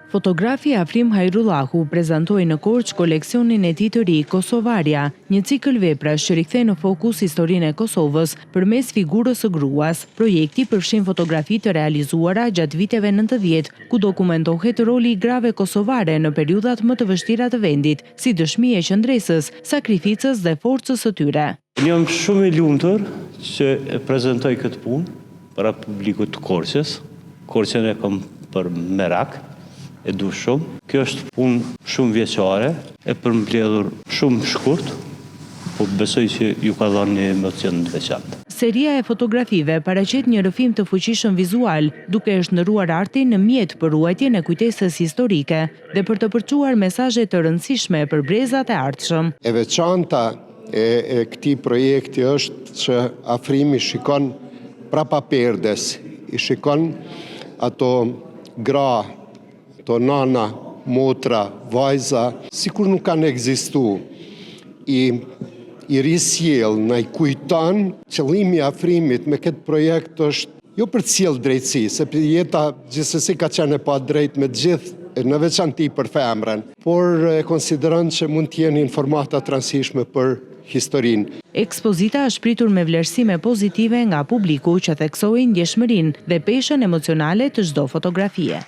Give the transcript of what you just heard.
Fotografi Afrim Hajrullahu prezantoi në Korçë koleksionin e tij të ri Kosovaria, një cikël veprash që rikthej në fokus historinë e Kosovës përmes figurës së gruas. Projekti përfshin fotografi të realizuara gjatë viteve 90, ku dokumentohet roli i grave kosovare në periudhat më të vështira të vendit, si dëshmi e qëndresës, sakrificës dhe forcës së tyre. Jam shumë i lumtur që e prezantoj këtë punë para publikut të Korçës. Korçën e kam për merak. E du shumë. Kjo është punë shumë vjeçare, e përmbledhur shumë shkurt, po besoj që ju ka dhënë një emocion të veçantë. Seria e fotografive paraqet një rrëfim të fuqishëm vizual, duke shndërruar artin në mjet për ruajtjen e kujtesës historike dhe për të përçuar mesazhe të rëndësishme për brezat e ardhshëm. E veçanta e këtij projekti është që Afrimi shikon prapa perdes, i shikon ato gra, to nana, motra, vajza, sikur nuk kanë ekzistu. I risjell, na i kujton, qëllimi i Afrimit me këtë projekt është jo për të sjellë drejtësi, sepse jeta gjithsesi ka qenë e padrejtë me të gjithë, në veçanti për femrën, por e konsideron që mund të jenë informata të rëndësishme për historinë. Ekspozita është pritur me vlerësime pozitive nga publiku që theksojnë ndjeshmërinë dhe peshën emocionale të çdo fotografie.